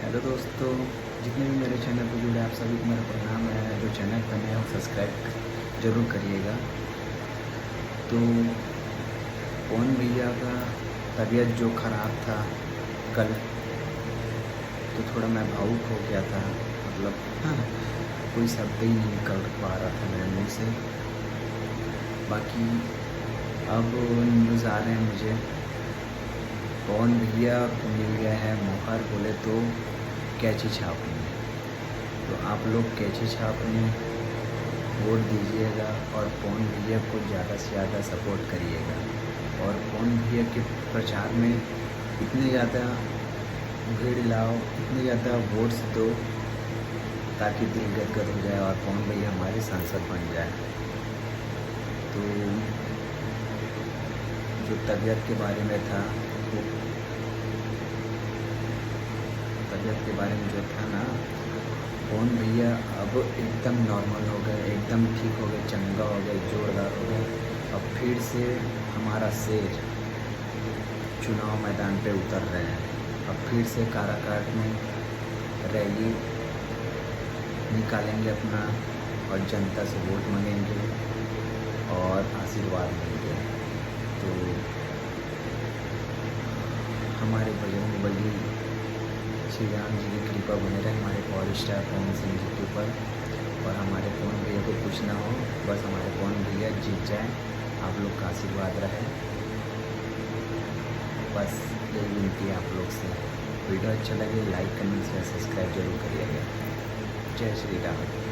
Hello दोस्तों, जितने भी मेरे चैनल पर जुड़े आप सभी को मेरा प्रणाम है। जो चैनल पर नए हो सब्सक्राइब ज़रूर करिएगा। तो पवन भैया का तबीयत जो ख़राब था कल, तो थोड़ा मैं भावुक हो गया था। मतलब हाँ, कोई शब्द ही नहीं निकल पा रहा था मेरे मुँह से। बाकी अब न्यूज़ आ रहे हैं मुझे, पवन भैया को मिल गया है मौका, बोले तो कैंची छापने। तो आप लोग कैंची छापने वोट दीजिएगा और पवन भैया को ज़्यादा से ज़्यादा सपोर्ट करिएगा। और पवन भैया के प्रचार में इतने ज़्यादा भीड़ लाओ, इतने ज़्यादा वोट्स दो ताकि दिल गदगद हो जाए और पवन भैया हमारे सांसद बन जाए। तो जो तबीयत के बारे में था, वो तबीयत के बारे में जो था ना, पवन भैया अब एकदम नॉर्मल हो गए, एकदम ठीक हो गए, चंगा हो गए, जोरदार हो गए। अब फिर से हमारा शेर चुनाव मैदान पे उतर रहे हैं। अब फिर से काराकाट में रैली निकालेंगे अपना और जनता से वोट मांगेंगे और आशीर्वाद लेंगे। तो हमारे बजरंगबली श्री राम जी की कृपा बने रहे हमारे पावर स्टार पवन सिंह जी के ऊपर, और हमारे पवन भैया को कुछ ना हो, बस हमारे पवन भैया जीत जाए, आप लोग का आशीर्वाद रहे। बस यही विनती है आप लोग से। वीडियो अच्छा लगे लाइक, कमेंट, शेयर, सब्सक्राइब जरूर करिएगा। जय श्री राम।